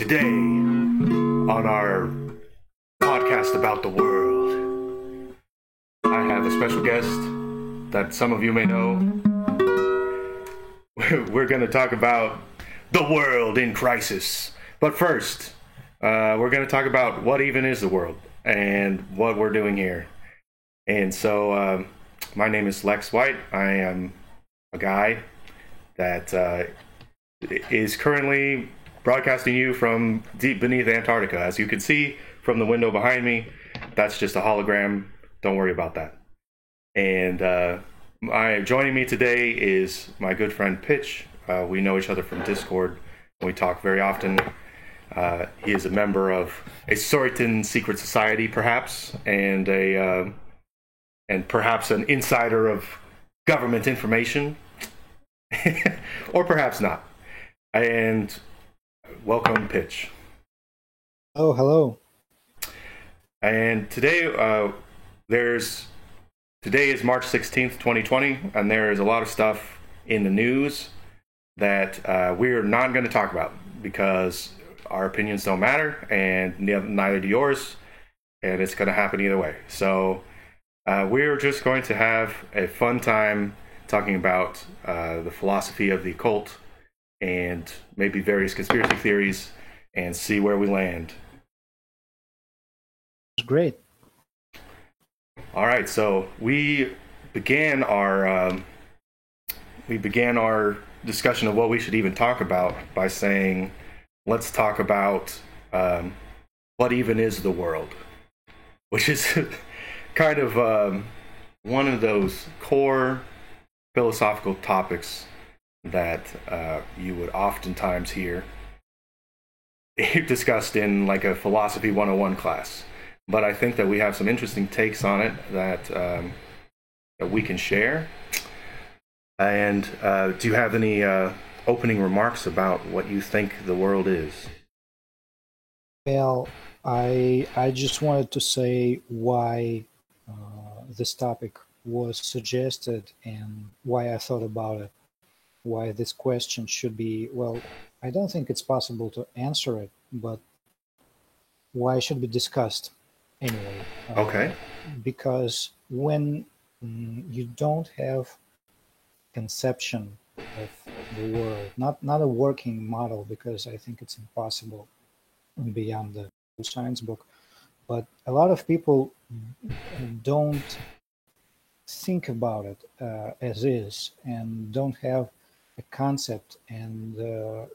Today, on our podcast about the world, I have a special guest that some of you may know. We're going to talk about the world in crisis. But first, we're going to talk about what even is the world and what we're doing here. And so, my name is Lex White. I am a guy that is currently broadcasting you from deep beneath Antarctica. As you can see from the window behind me, that's just a hologram. Don't worry about that. And joining me today is my good friend Pitch. We know each other from Discord. We talk very often. He is a member of a Soritan secret society, perhaps, and perhaps an insider of government information, or perhaps not. And welcome, Pitch. Oh, hello. And today is March 16th, 2020, and there is a lot of stuff in the news that we're not going to talk about because our opinions don't matter, and neither do yours, and it's going to happen either way. So we're just going to have a fun time talking about the philosophy of the occult and maybe various conspiracy theories and see where we land. It's great. All right, so we began our discussion of what we should even talk about by saying, let's talk about what even is the world, which is kind of one of those core philosophical topics that you would oftentimes hear discussed in like a philosophy 101 class. But I think that we have some interesting takes on it that we can share. And do you have any opening remarks about what you think the world is? Well, I just wanted to say why this topic was suggested and why I thought about it, why this question should be, well, I don't think it's possible to answer it, but why it should be discussed anyway. Okay. Because when you don't have conception of the world, not a working model, because I think it's impossible beyond the science book, but a lot of people don't think about it as is and don't have a concept, and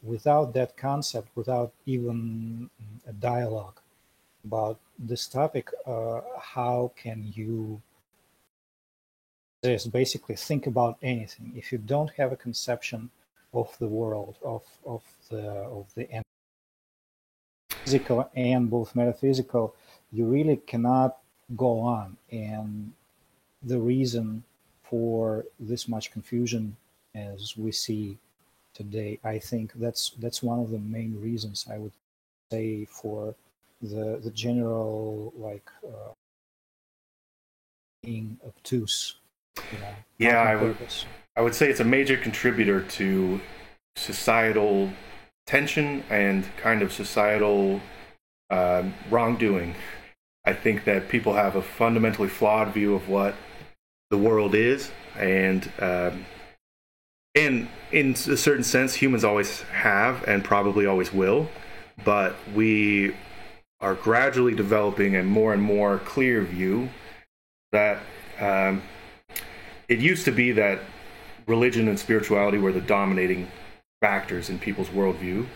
without that concept, without even a dialogue about this topic, how can you just basically think about anything if you don't have a conception of the world, of the physical and both metaphysical? You really cannot go on. And the reason for this much confusion as we see today, I think that's one of the main reasons, I would say, for the general being obtuse. Yeah, I would say it's a major contributor to societal tension and kind of societal wrongdoing. I think that people have a fundamentally flawed view of what the world is, and in a certain sense, humans always have and probably always will, but we are gradually developing a more and more clear view that it used to be that religion and spirituality were the dominating factors in people's worldview,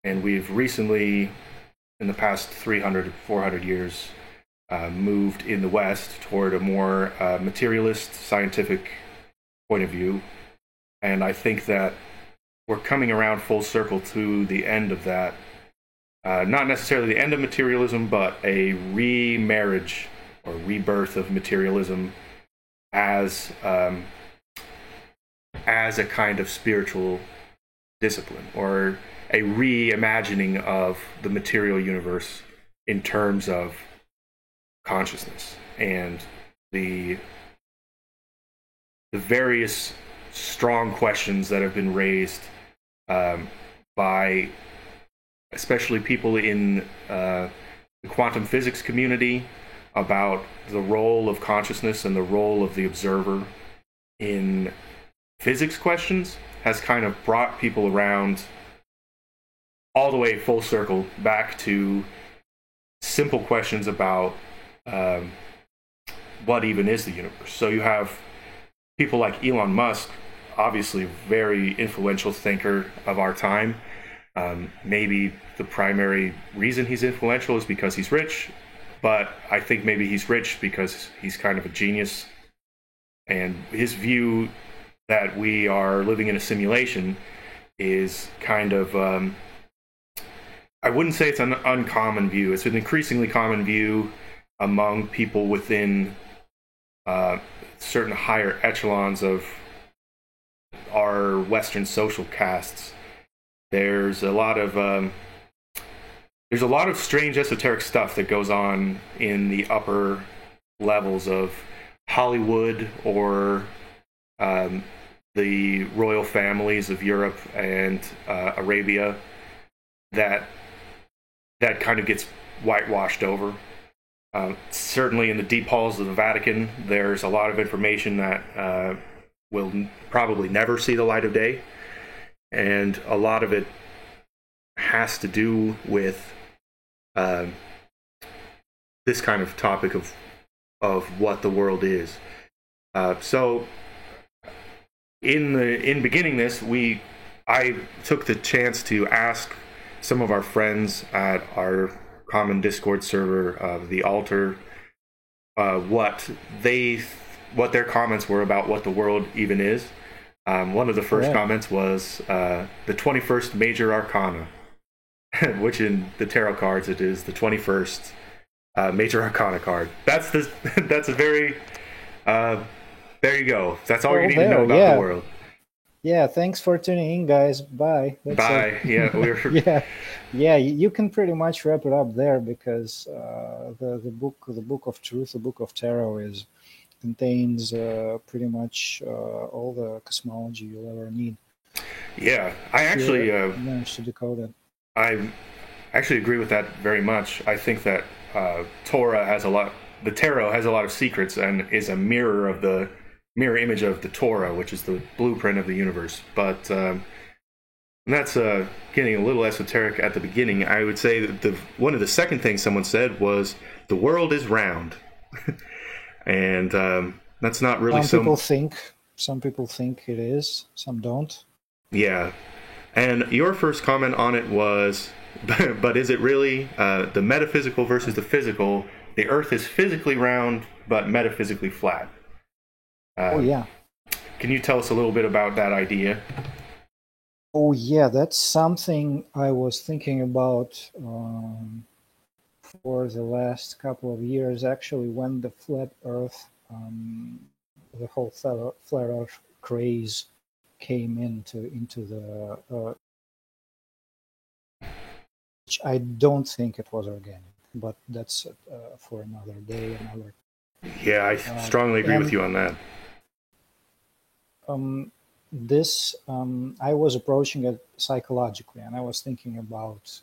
and we've recently, in the past 300, 400 years, moved in the West toward a more materialist, scientific point of view. And I think that we're coming around full circle to the end of that. Not necessarily the end of materialism, but a remarriage or rebirth of materialism as a kind of spiritual discipline, or a reimagining of the material universe in terms of consciousness and the various strong questions that have been raised by especially people in the quantum physics community, about the role of consciousness and the role of the observer in physics questions has kind of brought people around all the way full circle back to simple questions about what even is the universe. So you have people like Elon Musk, obviously very influential thinker of our time. Maybe the primary reason he's influential is because he's rich, but I think maybe he's rich because he's kind of a genius. And his view that we are living in a simulation is kind of, I wouldn't say it's an uncommon view. It's an increasingly common view among people within certain higher echelons of our Western social castes. There's a lot of strange esoteric stuff that goes on in the upper levels of Hollywood or the royal families of Europe and Arabia that kind of gets whitewashed over. Certainly in the deep halls of the Vatican, there's a lot of information that will probably never see the light of day. And a lot of it has to do with this kind of topic of what the world is. So in beginning this, I took the chance to ask some of our friends at our common Discord server, the Altar, what their comments were about what the world even is. One of the first comments was the 21st Major Arcana, which in the tarot cards it is the 21st Major Arcana card. That's a very there you go. That's all you need to know about the world. Yeah, thanks for tuning in, guys. Bye. Bye. Yeah, yeah. You can pretty much wrap it up there because the book of truth, the book of tarot contains pretty much all the cosmology you'll ever need. Yeah, I actually managed to decode it. I actually agree with that very much. I think that the tarot has a lot of secrets and is a mirror image of the Torah, which is the blueprint of the universe. But that's getting a little esoteric at the beginning. I would say that one of the second things someone said was the world is round. And that's not really some people think it is, some don't. Yeah. And your first comment on it was, but is it really the metaphysical versus the physical? The earth is physically round but metaphysically flat. Oh yeah. Can you tell us a little bit about that idea? Oh yeah, that's something I was thinking about for the last couple of years, actually, when the flat Earth, the whole flat Earth craze came into the, which I don't think it was organic, but that's for another day, another. Yeah, I strongly agree with you on that. I was approaching it psychologically, and I was thinking about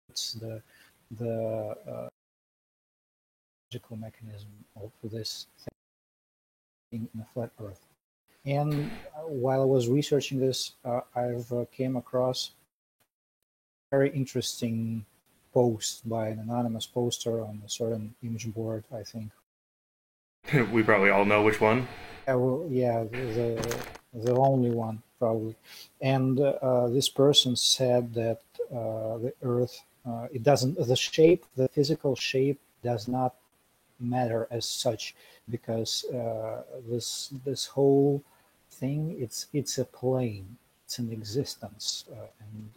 it's the logical mechanism of this thing in a flat Earth. And while I was researching this, I've came across a very interesting post by an anonymous poster on a certain image board, I think. We probably all know which one. Yeah, the only one, probably. And this person said that the Earth, the physical shape does not matter as such, because this whole thing, it's a plane, it's an existence, and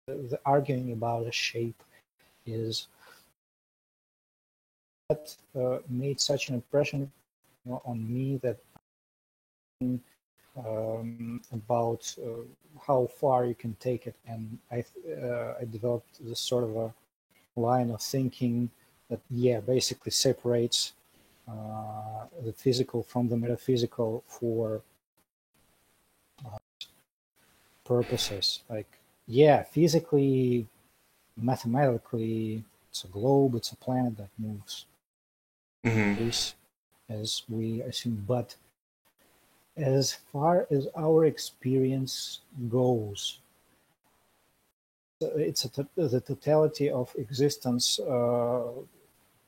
the arguing about a shape is that made such an impression on me that about how far you can take it, and I developed this sort of a line of thinking that basically separates the physical from the metaphysical for purposes. Like physically mathematically, it's a globe, it's a planet that moves, Mm-hmm. as we assume. But as far as our experience goes, it's the totality of existence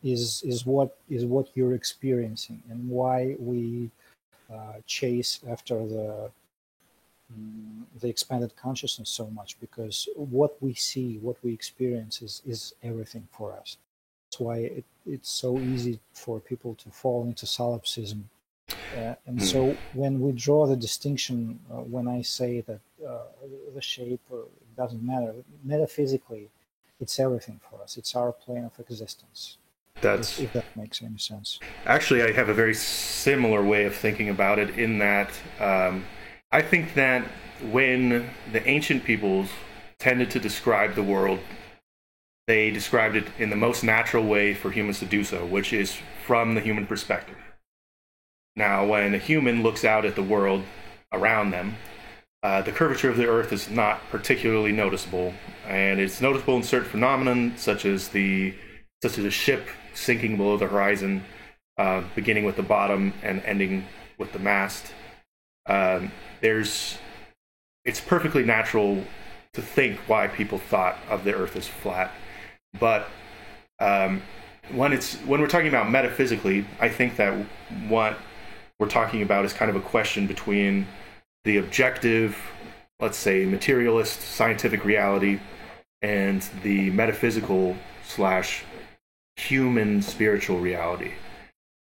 is what you're experiencing, and why we chase after the expanded consciousness so much, because what we see, what we experience is everything for us. That's why it's so easy for people to fall into solipsism. And so when we draw the distinction, when I say that the shape doesn't matter, metaphysically, it's everything for us. It's our plane of existence. That's If that makes any sense. actually, I have a very similar way of thinking about it in that I think that when the ancient peoples tended to describe the world, they described it in the most natural way for humans to do so, which is from the human perspective. Now, when a human looks out at the world around them, the curvature of the Earth is not particularly noticeable, and it's noticeable in certain phenomena, such as a ship sinking below the horizon, beginning with the bottom and ending with the mast. It's perfectly natural to think why people thought of the Earth as flat, but when we're talking about metaphysically, I think that what we're talking about is kind of a question between the objective, let's say, materialist scientific reality, and the metaphysical / human spiritual reality.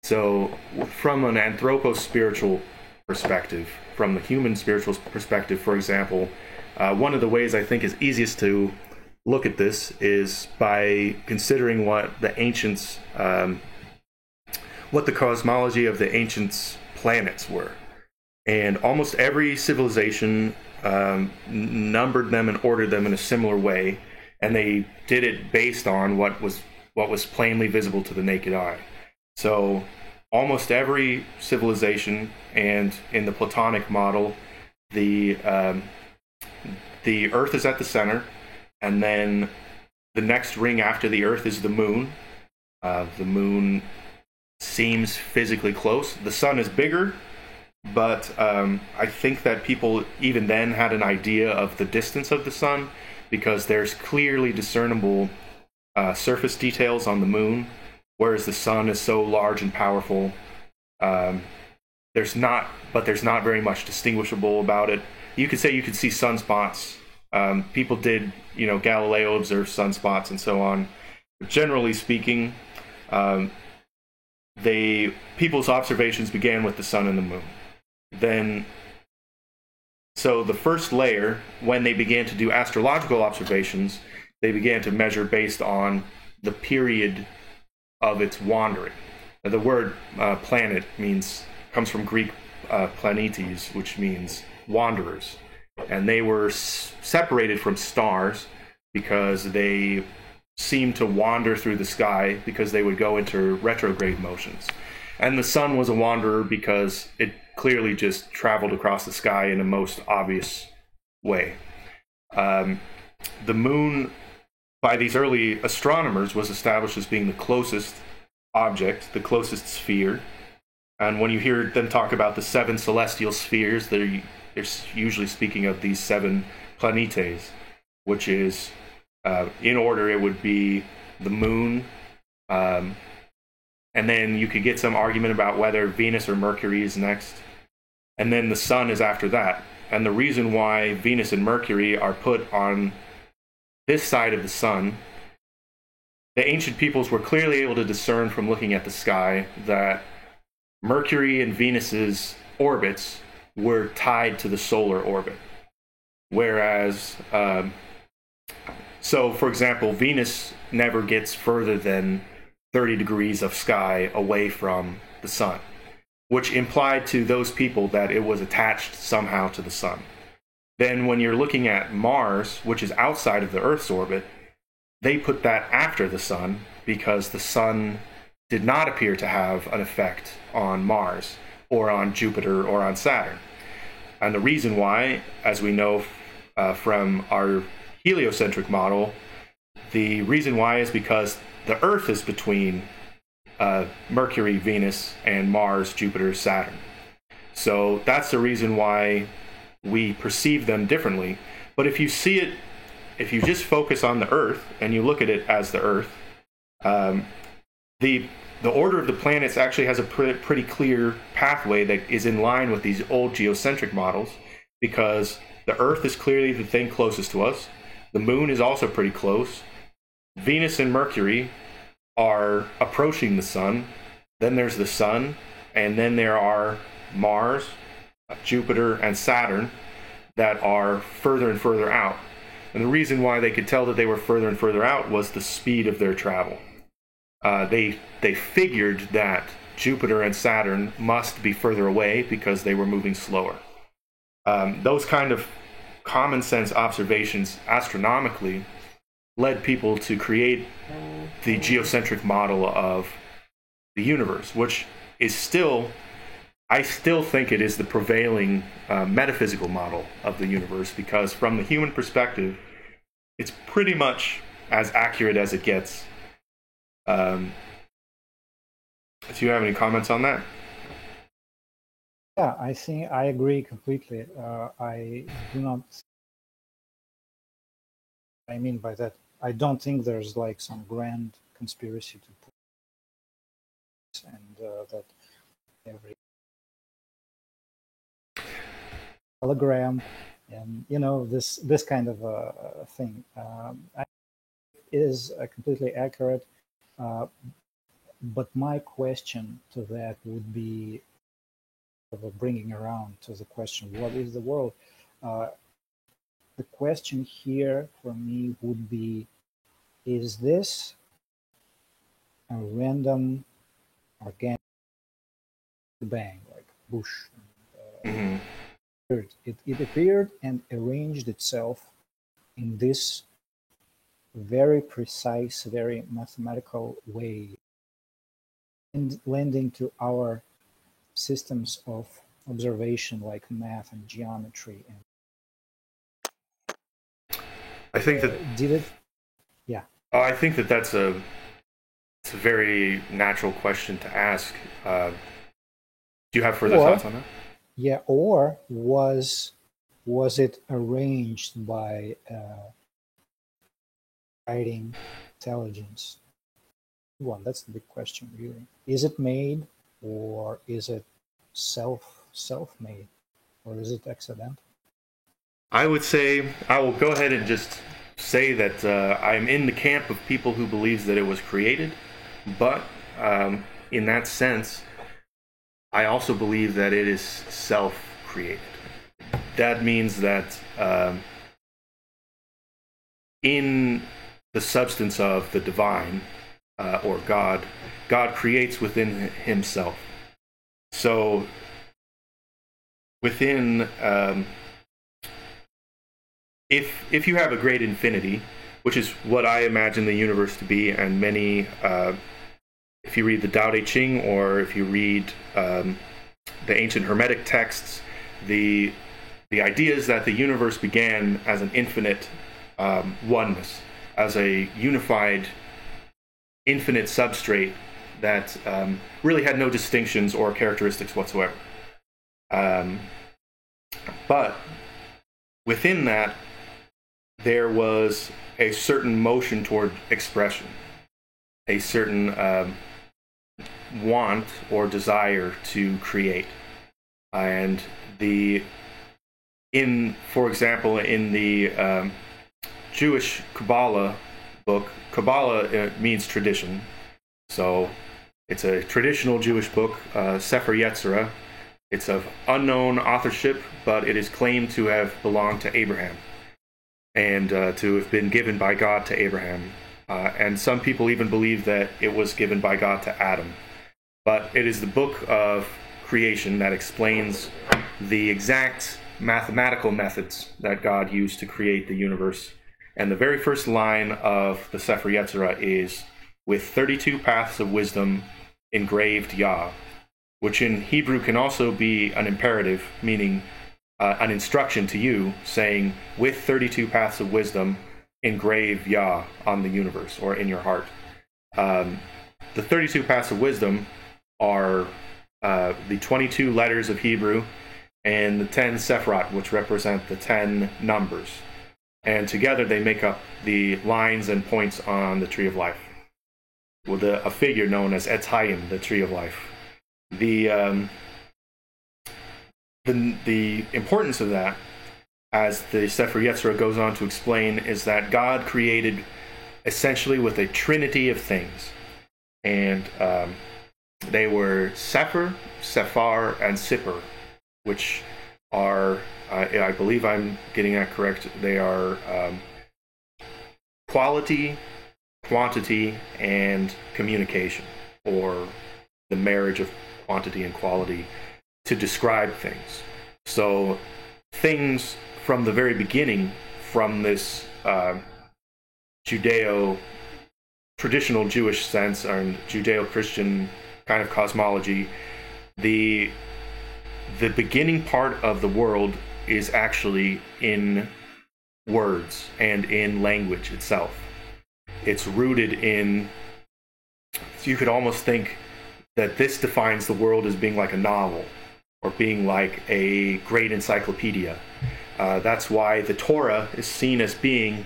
So from an anthropo-spiritual perspective, from the human spiritual perspective, for example, one of the ways I think is easiest to look at this is by considering what the ancients, what the cosmology of the ancients' planets were. And almost every civilization numbered them and ordered them in a similar way, and they did it based on what was plainly visible to the naked eye. So almost every civilization, and in the Platonic model, the Earth is at the center, and then the next ring after the Earth is the Moon. The Moon seems physically close. The Sun is bigger, but I think that people even then had an idea of the distance of the Sun, because there's clearly discernible surface details on the Moon, whereas the Sun is so large and powerful. There's not very much distinguishable about it. You could say you could see sunspots. People did, Galileo observed sunspots and so on. But generally speaking, people's observations began with the Sun and the Moon. So the first layer, when they began to do astrological observations, they began to measure based on the period of its wandering. Now, the word planet comes from Greek planetes, which means wanderers. And they were separated from stars because they seemed to wander through the sky, because they would go into retrograde motions. And the Sun was a wanderer because it clearly just traveled across the sky in a most obvious way. The Moon, by these early astronomers, was established as being the closest object, the closest sphere. And when you hear them talk about the 7 celestial spheres, they're usually speaking of these 7 planetes, which is, in order, it would be the Moon, and then you could get some argument about whether Venus or Mercury is next, and then the Sun is after that. And the reason why Venus and Mercury are put on this side of the Sun, the ancient peoples were clearly able to discern from looking at the sky that Mercury and Venus's orbits were tied to the solar orbit. Whereas, so for example, Venus never gets further than 30 degrees of sky away from the Sun, which implied to those people that it was attached somehow to the Sun. Then when you're looking at Mars, which is outside of the Earth's orbit, they put that after the Sun, because the Sun did not appear to have an effect on Mars or on Jupiter or on Saturn. And the reason why, as we know from our heliocentric model, The reason why is because the Earth is between Mercury, Venus, and Mars, Jupiter, Saturn. So that's the reason why we perceive them differently. But if you see it, if you just focus on the Earth and you look at it as the Earth, the order of the planets actually has a pretty clear pathway that is in line with these old geocentric models, because the Earth is clearly the thing closest to us. The Moon is also pretty close. Venus and Mercury are approaching the Sun. Then there's the Sun, and then there are Mars, Jupiter, and Saturn that are further and further out. And the reason why they could tell that they were further and further out was the speed of their travel. They figured that Jupiter and Saturn must be further away because they were moving slower. Those kind of common sense observations astronomically led people to create the geocentric model of the universe, which is still, I still think it is the prevailing metaphysical model of the universe, because from the human perspective, it's pretty much as accurate as it gets. Do you have any comments on that? Yeah, I think I agree completely. I do not. I mean by that, I don't think there's like some grand conspiracy to put and that every hologram and this kind of thing is completely accurate. But my question to that would be bringing around to the question, what is the world? The question here for me would be, is this a random organic bang, like bush? It appeared and arranged itself in this very precise, very mathematical way, and lending to our systems of observation like math and geometry. And I think that did it? Yeah. I think that it's a very natural question to ask. Do you have further thoughts on that? Yeah, or was it arranged by guiding intelligence? Well, that's the big question, really. Is it made, or is it self-made, or is it accidental? I would say, I will go ahead and just say that I'm in the camp of people who believes that it was created, but in that sense, I also believe that it is self-created. That means that in the substance of the divine, or God creates within himself. So within, if you have a great infinity, which is what I imagine the universe to be, and many, if you read the Tao Te Ching, or if you read the ancient Hermetic texts, the idea is that the universe began as an infinite oneness, as a unified, infinite substrate that really had no distinctions or characteristics whatsoever. But within that, there was a certain motion toward expression, a certain want or desire to create. And for example, in the Jewish Kabbalah book, Kabbalah means tradition. So it's a traditional Jewish book, Sefer Yetzirah. It's of unknown authorship, but it is claimed to have belonged to Abraham, and to have been given by God to Abraham. And some people even believe that it was given by God to Adam. But it is the book of creation that explains the exact mathematical methods that God used to create the universe. And the very first line of the Sefer Yetzirah is, with 32 paths of wisdom engraved Yah, which in Hebrew can also be an imperative, meaning an instruction to you, saying, with 32 paths of wisdom, engrave Yah on the universe or in your heart. The 32 paths of wisdom are the 22 letters of Hebrew and the 10 Sephirot, which represent the 10 numbers. And together they make up the lines and points on the tree of life, with a figure known as Etz Hayim, the tree of life. The importance of that, as the Sefer Yetzirah goes on to explain, is that God created essentially with a trinity of things. And they were Sefer, Sephar, and Sipper, which are, I believe I'm getting that correct, they are quality, quantity, and communication, or the marriage of quantity and quality to describe things. So things from the very beginning, from this traditional Jewish sense and Judeo-Christian kind of cosmology, the beginning part of the world is actually in words and in language itself. It's rooted in, you could almost think that this defines the world as being like a novel or being like a great encyclopedia. That's why the Torah is seen as being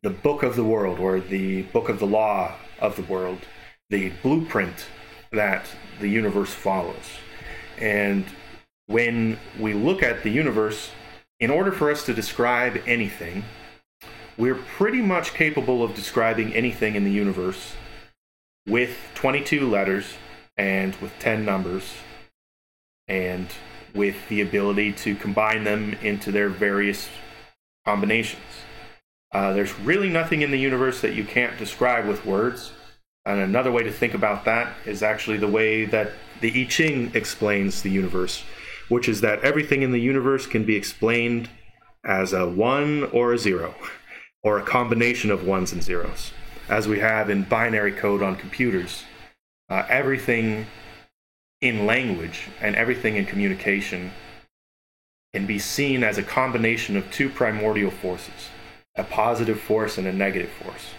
the book of the world, or the book of the law of the world, the blueprint that the universe follows. And when we look at the universe, in order for us to describe anything, we're pretty much capable of describing anything in the universe with 22 letters and with 10 numbers, and with the ability to combine them into their various combinations. There's really nothing in the universe that you can't describe with words. And another way to think about that is actually the way that the I Ching explains the universe, which is that everything in the universe can be explained as a 1 or a 0, or a combination of ones and zeros, as we have in binary code on computers. Everything in language and everything in communication can be seen as a combination of two primordial forces, a positive force and a negative force,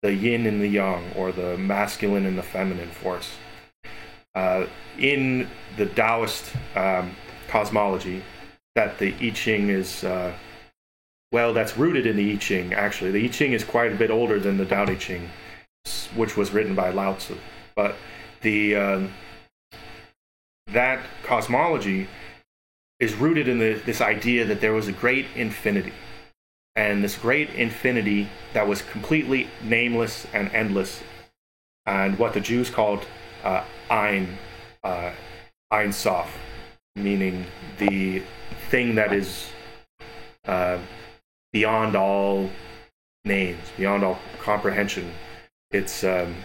the yin and the yang, or the masculine and the feminine force. In the Taoist cosmology, that the I Ching is, that's rooted in the I Ching, actually. The I Ching is quite a bit older than the Tao Te Ching, which was written by Lao Tzu. But that cosmology is rooted in this idea that there was a great infinity. And this great infinity that was completely nameless and endless, and what the Jews called Ein Sof, meaning the thing that is beyond all names, beyond all comprehension. It's the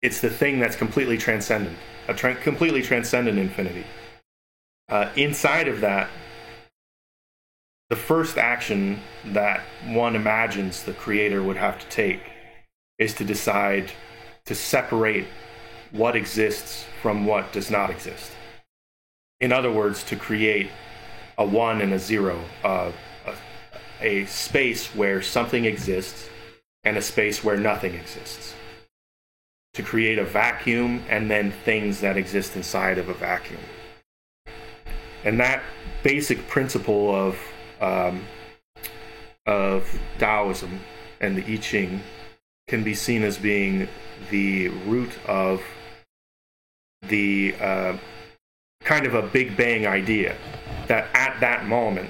thing that's completely transcendent, completely transcendent infinity. Inside of that, the first action that one imagines the creator would have to take is to decide to separate what exists from what does not exist. In other words, to create a 1 and a 0, a space where something exists and a space where nothing exists. To create a vacuum and then things that exist inside of a vacuum. And that basic principle of Taoism and the I Ching can be seen as being the root of the kind of a Big Bang idea, that at that moment,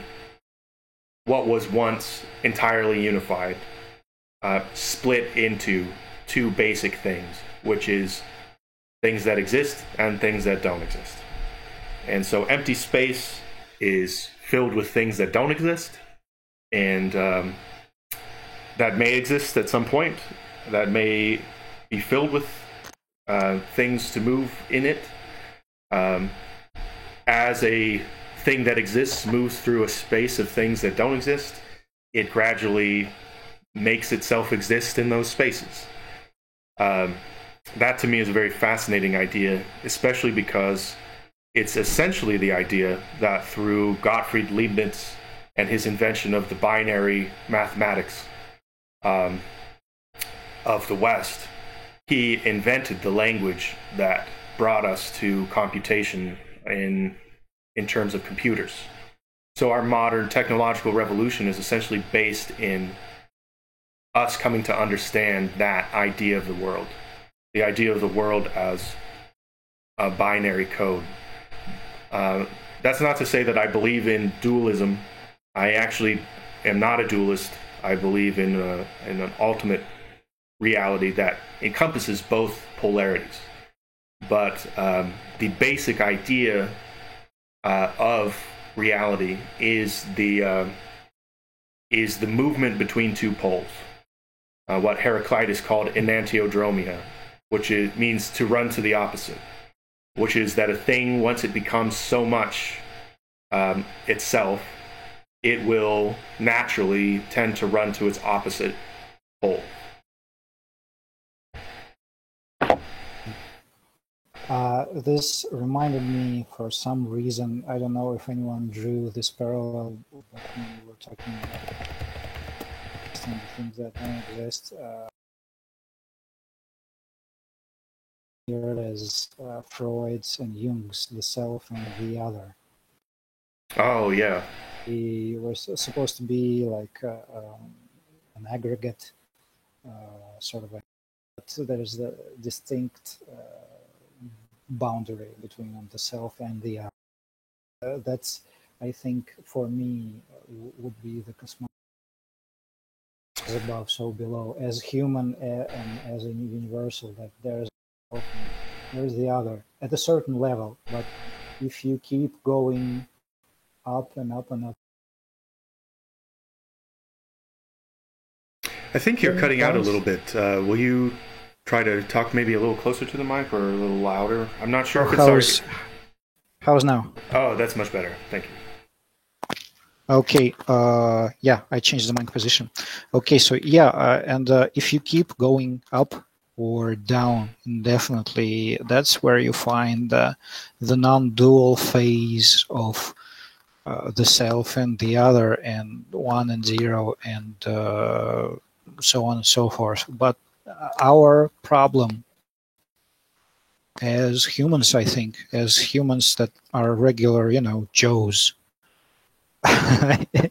what was once entirely unified split into two basic things, which is things that exist and things that don't exist. And so empty space is filled with things that don't exist, and that may exist at some point, that may be filled with things to move in it. As a thing that exists moves through a space of things that don't exist, it gradually makes itself exist in those spaces. That to me is a very fascinating idea, especially because it's essentially the idea that through Gottfried Leibniz and his invention of the binary mathematics of the West, he invented the language that brought us to computation in terms of computers. So our modern technological revolution is essentially based in us coming to understand that idea of the world, the idea of the world as a binary code. That's not to say that I believe in dualism. I actually am not a dualist. I believe in an ultimate reality that encompasses both polarities. But the basic idea of reality is the movement between two poles. What Heraclitus called enantiodromia, which means to run to the opposite, which is that a thing, once it becomes so much itself, it will naturally tend to run to its opposite pole. This reminded me, for some reason, I don't know if anyone drew this parallel, but when we were talking about the things that don't exist. Here as Freud's and Jung's The Self and the Other. Oh, yeah. He was supposed to be like an aggregate, sort of like, but there's the distinct boundary between the self and the other. That's, I think, for me, would be the cosmology. As above, so below, as human and as a universal, that there's the other at a certain level. But if you keep going up and up and up, I think you're cutting out a little bit. Will you try to talk maybe a little closer to the mic or a little louder? I'm not sure if it's how's now? Oh, that's much better. Thank you. Okay, yeah, I changed the mic position. Okay, so yeah, and if you keep going up or down indefinitely, that's where you find the non-dual phase of the self and the other, and 1 and 0, and so on and so forth. But our problem as humans, I think, as humans that are regular, Joes,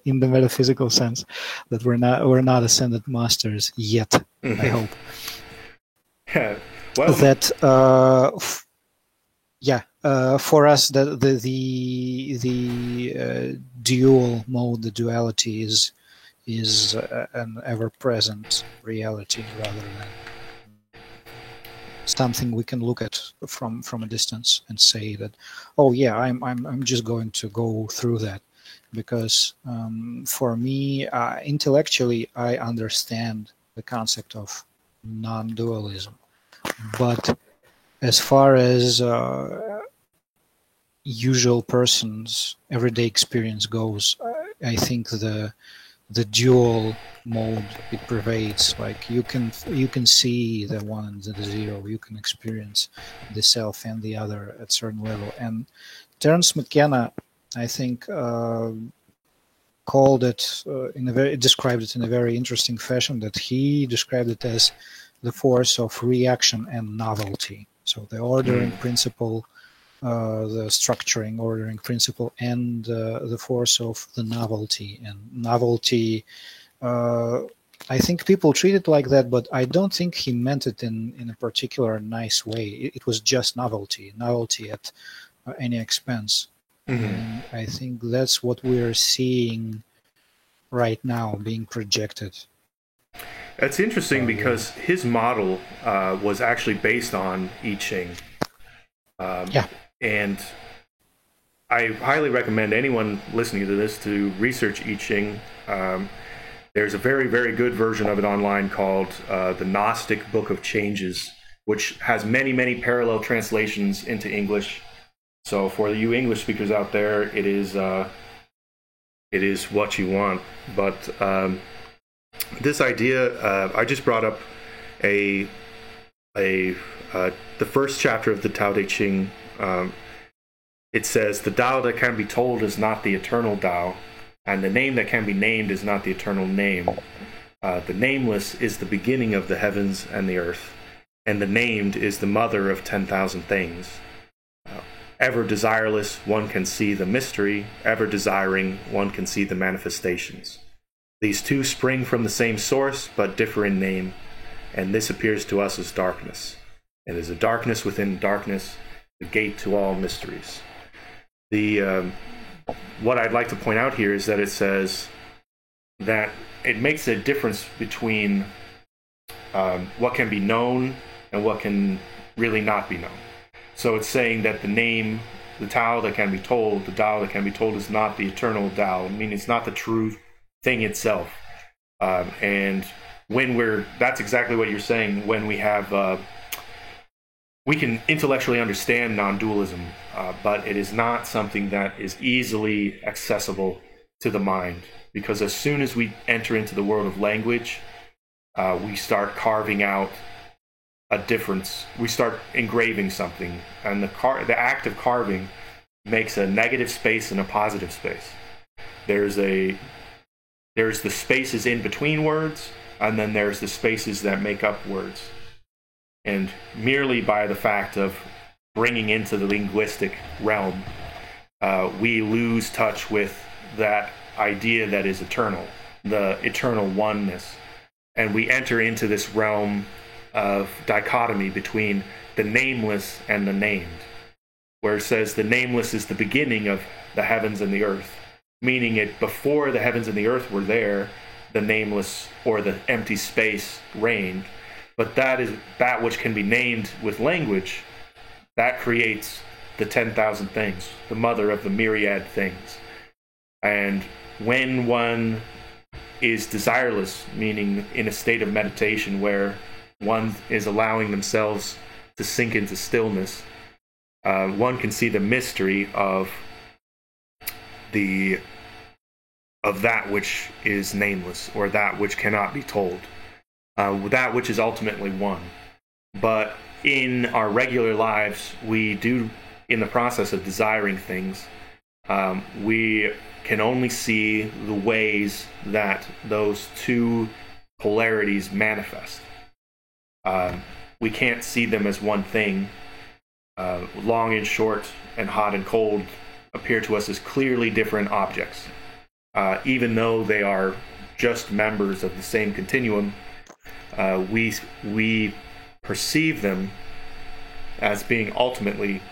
in the metaphysical sense, that we're not ascended masters yet. Mm-hmm. I hope. Yeah. Well, that for us the dual mode, the duality is an ever-present reality rather than something we can look at from a distance and say that, oh yeah, I'm just going to go through that. Because for me, intellectually, I understand the concept of non-dualism. But as far as usual person's everyday experience goes, I think the dual mode, it pervades. Like you can see the 1 and the 0. You can experience the self and the other at certain level. And Terence McKenna, I think, called it described it in a very interesting fashion, that he described it as the force of reaction and novelty. So the ordering principle, the structuring ordering principle, and the force of the novelty. And novelty, I think people treat it like that, but I don't think he meant it in a particular nice way. It was just novelty at any expense. Mm-hmm. And I think that's what we're seeing right now being projected. That's interesting because his model was actually based on I Ching. And I highly recommend anyone listening to this to research I Ching. There's a very, very good version of it online called The Gnostic Book of Changes, which has many, many parallel translations into English. So for you English speakers out there, it is what you want. But this idea, I just brought up the first chapter of the Tao Te Ching. It says, the Tao that can be told is not the eternal Tao. And the name that can be named is not the eternal name. The nameless is the beginning of the heavens and the earth, and the named is the mother of 10,000 things. Ever desireless, one can see the mystery. Ever desiring, one can see the manifestations. These two spring from the same source, but differ in name, and this appears to us as darkness. It is a darkness within darkness, the gate to all mysteries. What I'd like to point out here is that it says that it makes a difference between what can be known and what can really not be known. So it's saying that the name, the Tao that can be told, the Tao that can be told is not the eternal Tao. I mean, it's not the true thing itself. And when that's exactly what you're saying, when we have, we can intellectually understand non-dualism, but it is not something that is easily accessible to the mind. Because as soon as we enter into the world of language, we start carving out a difference. We start engraving something, and the act of carving makes a negative space and a positive space. There's the spaces in between words, and then there's the spaces that make up words. And merely by the fact of bringing into the linguistic realm, we lose touch with that idea that is eternal, the eternal oneness. And we enter into this realm of dichotomy between the nameless and the named, where it says the nameless is the beginning of the heavens and the earth, meaning it before the heavens and the earth were there, the nameless or the empty space reigned. But that is that which can be named with language, that creates the 10,000 things, the mother of the myriad things. And when one is desireless, meaning in a state of meditation where one is allowing themselves to sink into stillness, one can see the mystery of that which is nameless, or that which cannot be told, that which is ultimately one. But in our regular lives, we do, in the process of desiring things, we can only see the ways that those two polarities manifest. We can't see them as one thing. Long and short and hot and cold appear to us as clearly different objects. Even though they are just members of the same continuum, we perceive them as being ultimately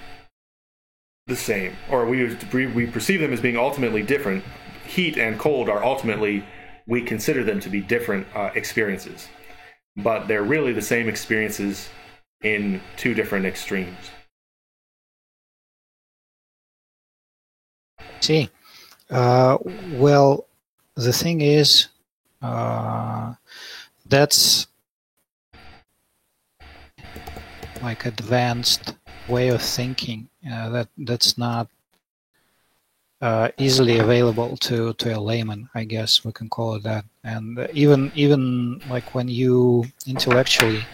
the same, or we perceive them as being ultimately different. Heat and cold are ultimately, we consider them to be different experiences, but they're really the same experiences in two different extremes. See, well, the thing is, that's like advanced way of thinking that's not easily available to a layman, I guess we can call it that. And even like when you intellectually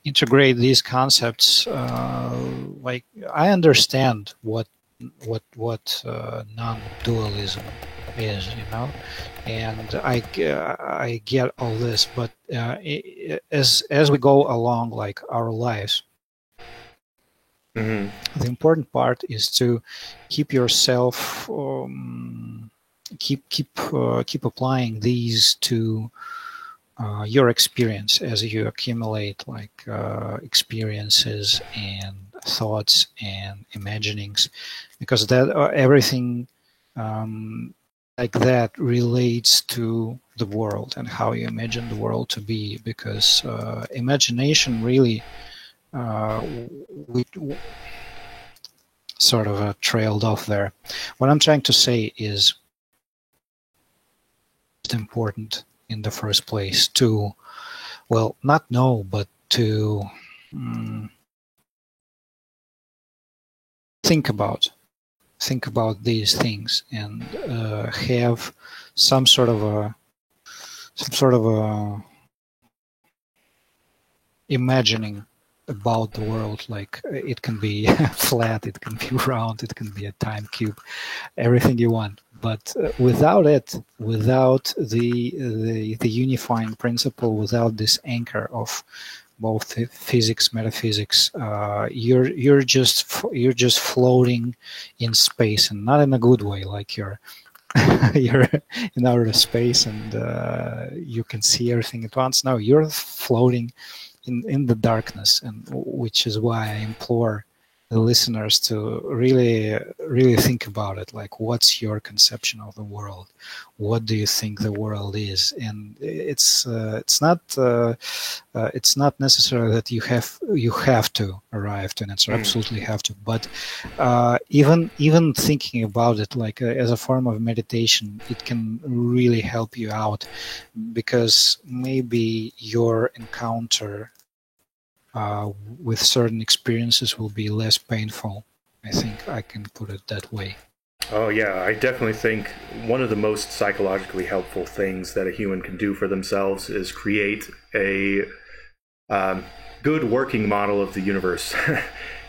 integrate these concepts, like I understand what non-dualism is, and I get all this, but as we go along, like our lives, the important part is to keep yourself, keep applying these to your experience as you accumulate like experiences and thoughts and imaginings, because that everything like that relates to the world and how you imagine the world to be, because imagination really we sort of trailed off there. What I'm trying to say is it's important in the first place to, well, not know, but to think about these things and have some sort of a imagining about the world. Like it can be flat, it can be round, it can be a time cube, everything you want, But without it, without the unifying principle, without this anchor of both physics, metaphysics, you're just floating in space, and not in a good way, like you're you're in outer space and you can see everything at once. No, you're floating in the darkness, and which is why I implore the listeners to really think about it. Like, what's your conception of the world? What do you think the world is? And it's not necessary that you have to arrive to an answer. Absolutely have to. But even thinking about it like as a form of meditation, it can really help you out, because maybe your encounter with certain experiences will be less painful. I think I can put it that way. Oh yeah, I definitely think one of the most psychologically helpful things that a human can do for themselves is create a good working model of the universe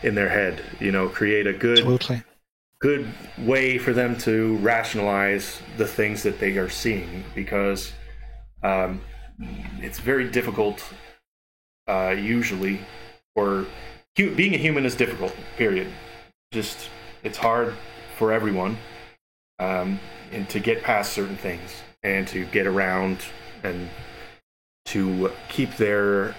in their head. You know, create a good way for them to rationalize the things that they are seeing, because it's very difficult usually, or being a human is difficult, period. Just, it's hard for everyone, and to get past certain things, and to get around, and to keep their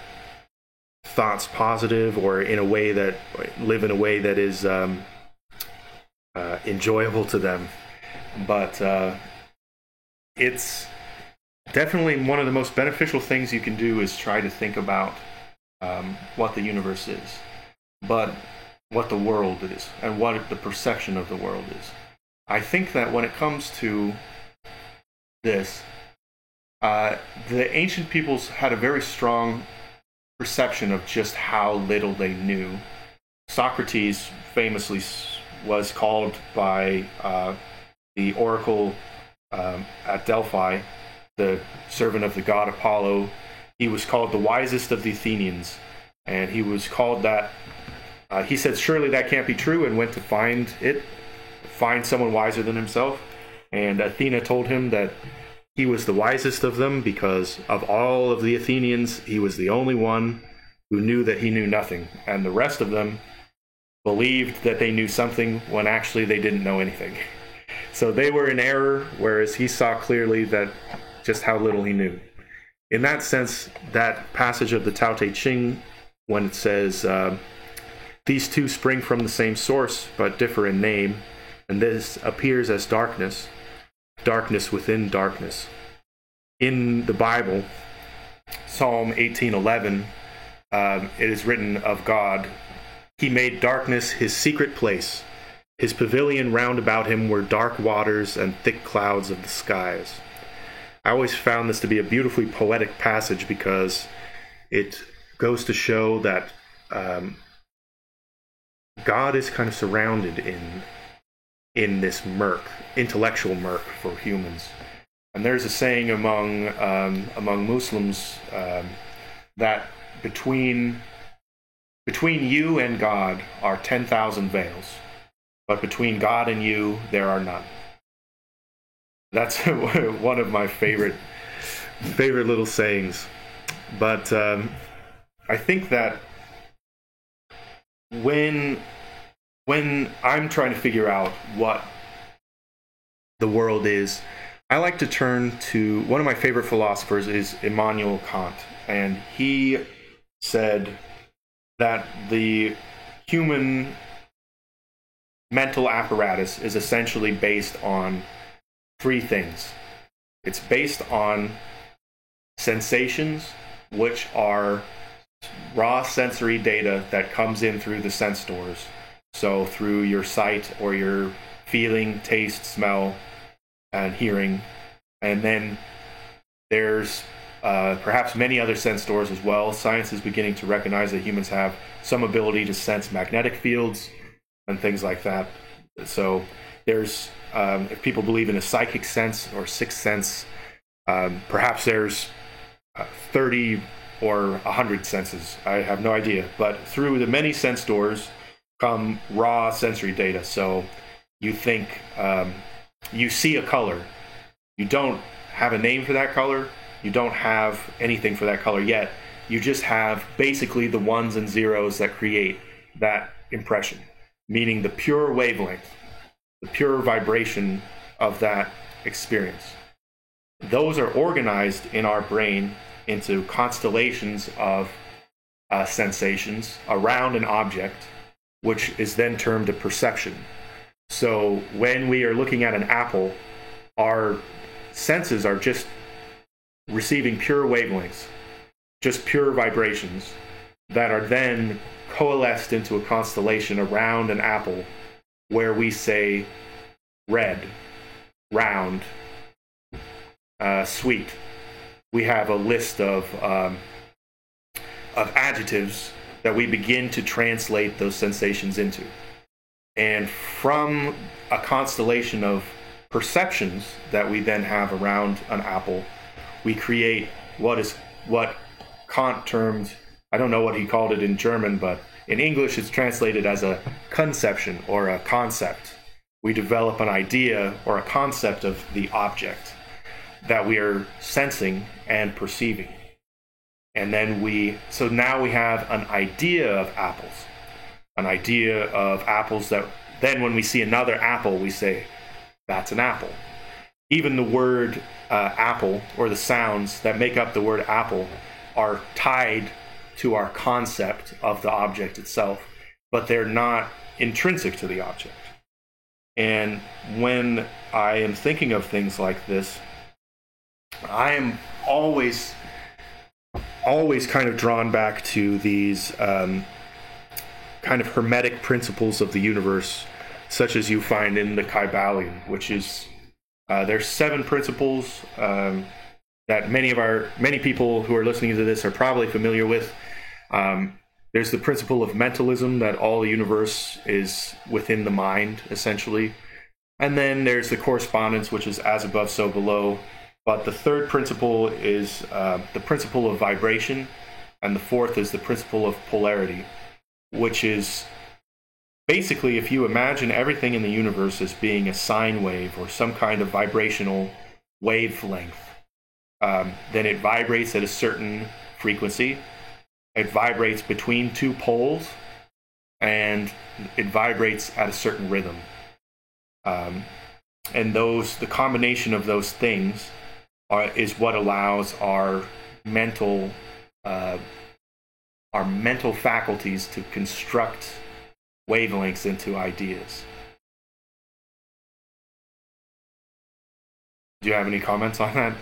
thoughts positive, or in a way that live in a way that is enjoyable to them. But it's definitely one of the most beneficial things you can do is try to think about what the universe is, but what the world is, and what the perception of the world is. I think that when it comes to this, the ancient peoples had a very strong perception of just how little they knew. Socrates famously was called by the oracle at Delphi, the servant of the god Apollo. He was called the wisest of the Athenians, and he was called that. He said, surely that can't be true, and went to find someone wiser than himself. And Athena told him that he was the wisest of them, because of all of the Athenians, he was the only one who knew that he knew nothing. And the rest of them believed that they knew something when actually they didn't know anything. So they were in error, whereas he saw clearly that just how little he knew. In that sense, that passage of the Tao Te Ching, when it says, these two spring from the same source, but differ in name, and this appears as darkness, darkness within darkness. In the Bible, Psalm 18:11, it is written of God, he made darkness his secret place. His pavilion round about him were dark waters and thick clouds of the skies. I always found this to be a beautifully poetic passage, because it goes to show that God is kind of surrounded in this murk, intellectual murk for humans. And there's a saying among Muslims that between you and God are 10,000 veils, but between God and you there are none. That's one of my favorite little sayings. But I think that when I'm trying to figure out what the world is, I like to turn to one of my favorite philosophers is Immanuel Kant, and he said that the human mental apparatus is essentially based on three things. It's based on sensations, which are raw sensory data that comes in through the sense doors. So through your sight, or your feeling, taste, smell, and hearing. And then there's perhaps many other sense doors as well. Science is beginning to recognize that humans have some ability to sense magnetic fields and things like that. So there's, if people believe in a psychic sense or sixth sense, perhaps there's 30 or 100 senses. I have no idea. But through the many sense doors come raw sensory data. So you think you see a color. You don't have a name for that color. You don't have anything for that color yet. You just have basically the ones and zeros that create that impression, meaning the pure wavelength, the pure vibration of that experience. Those are organized in our brain into constellations of sensations around an object, which is then termed a perception. So when we are looking at an apple, our senses are just receiving pure wavelengths, just pure vibrations that are then coalesced into a constellation around an apple where we say red, round, sweet. We have a list of adjectives that we begin to translate those sensations into. And from a constellation of perceptions that we then have around an apple, we create what Kant termed, I don't know what he called it in German, but in English it's translated as a conception or a concept. We develop an idea or a concept of the object that we are sensing and perceiving. And then so now we have an idea of apples. An idea of apples that then when we see another apple, we say, that's an apple. Even the word apple, or the sounds that make up the word apple, are tied to our concept of the object itself, but they're not intrinsic to the object. And when I am thinking of things like this, I am always kind of drawn back to these kind of hermetic principles of the universe, such as you find in the Kybalion, which is there's 7 principles that many people who are listening to this are probably familiar with. There's the principle of mentalism, that all the universe is within the mind, essentially. And then there's the correspondence, which is as above, so below. But the third principle is the principle of vibration, and the fourth is the principle of polarity, which is basically, if you imagine everything in the universe as being a sine wave or some kind of vibrational wavelength, then it vibrates at a certain frequency. It vibrates between 2 poles, and it vibrates at a certain rhythm. And the combination of those things is what allows our mental faculties to construct wavelengths into ideas. Do you have any comments on that?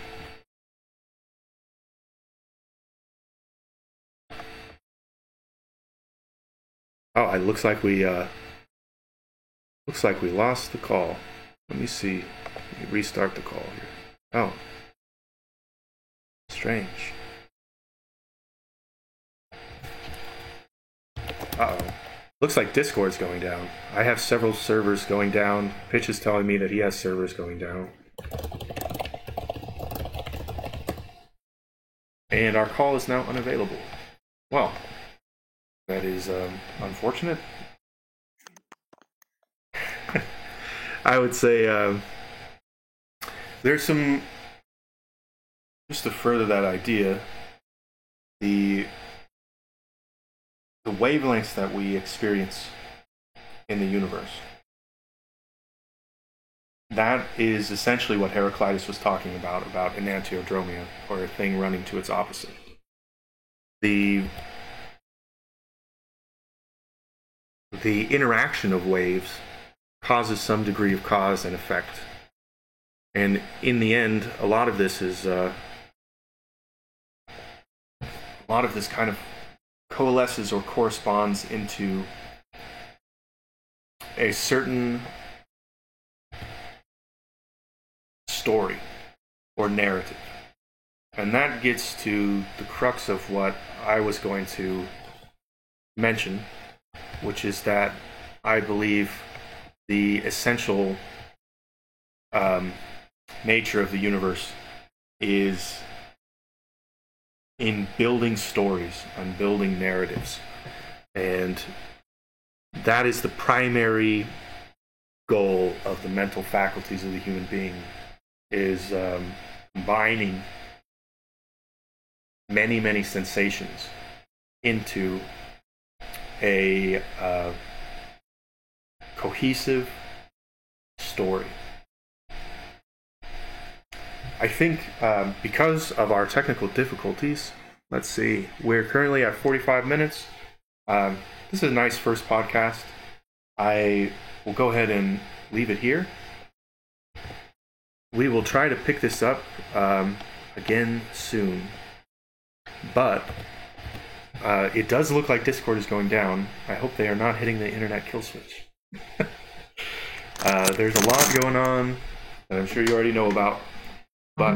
Oh, it looks like we lost the call. Let me see. Let me restart the call here. Oh, strange. Uh-oh. Looks like Discord's going down. I have several servers going down. Pitch is telling me that he has servers going down. And our call is now unavailable. Well, that is unfortunate. I would say there's some, just to further that idea, the wavelengths that we experience in the universe. That is essentially what Heraclitus was talking about enantiodromia, or a thing running to its opposite. The interaction of waves causes some degree of cause and effect. And in the end, a lot of this kind of coalesces or corresponds into a certain story or narrative. And that gets to the crux of what I was going to mention, which is that I believe the essential nature of the universe is in building stories and building narratives. And that is the primary goal of the mental faculties of the human being is combining many, many sensations into a cohesive story. I think because of our technical difficulties, let's see, we're currently at 45 minutes. This is a nice first podcast. I will go ahead and leave it here. We will try to pick this up again soon. But it does look like Discord is going down. I hope they are not hitting the internet kill switch. There's a lot going on that I'm sure you already know about. But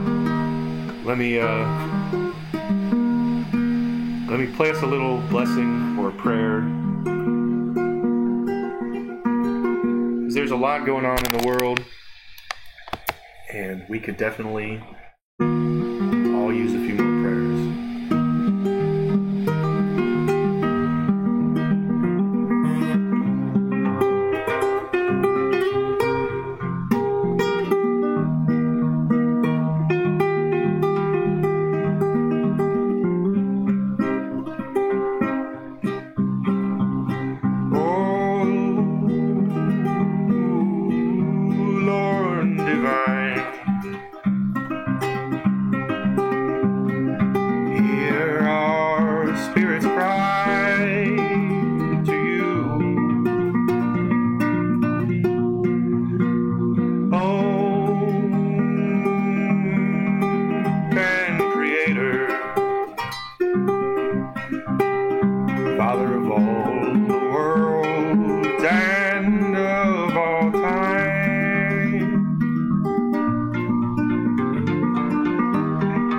let me play us a little blessing or a prayer. Because there's a lot going on in the world, and we could definitely all use a few more prayers.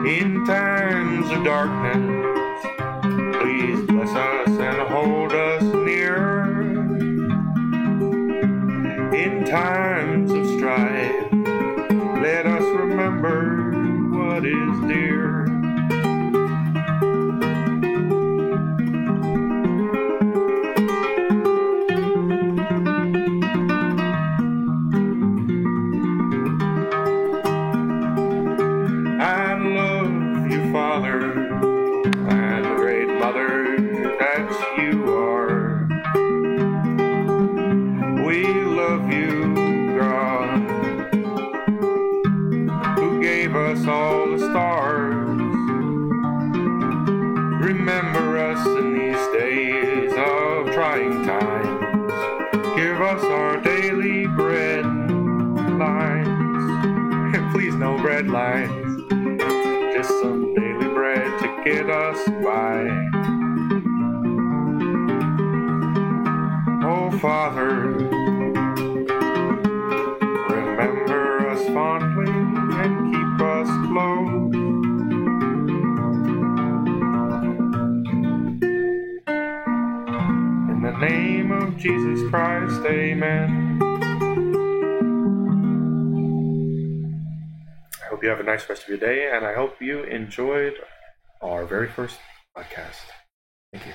In times of darkness, please bless us and hold us near. In times of strife, let us remember what is dear. All the stars, remember us in these days of trying times. Give us our daily bread lines, and please no bread lines, just some daily bread to get us by. Oh Father, remember us fondly and keep us close. In the name of Jesus Christ, amen. I hope you have a nice rest of your day, and I hope you enjoyed our very first podcast. Thank you.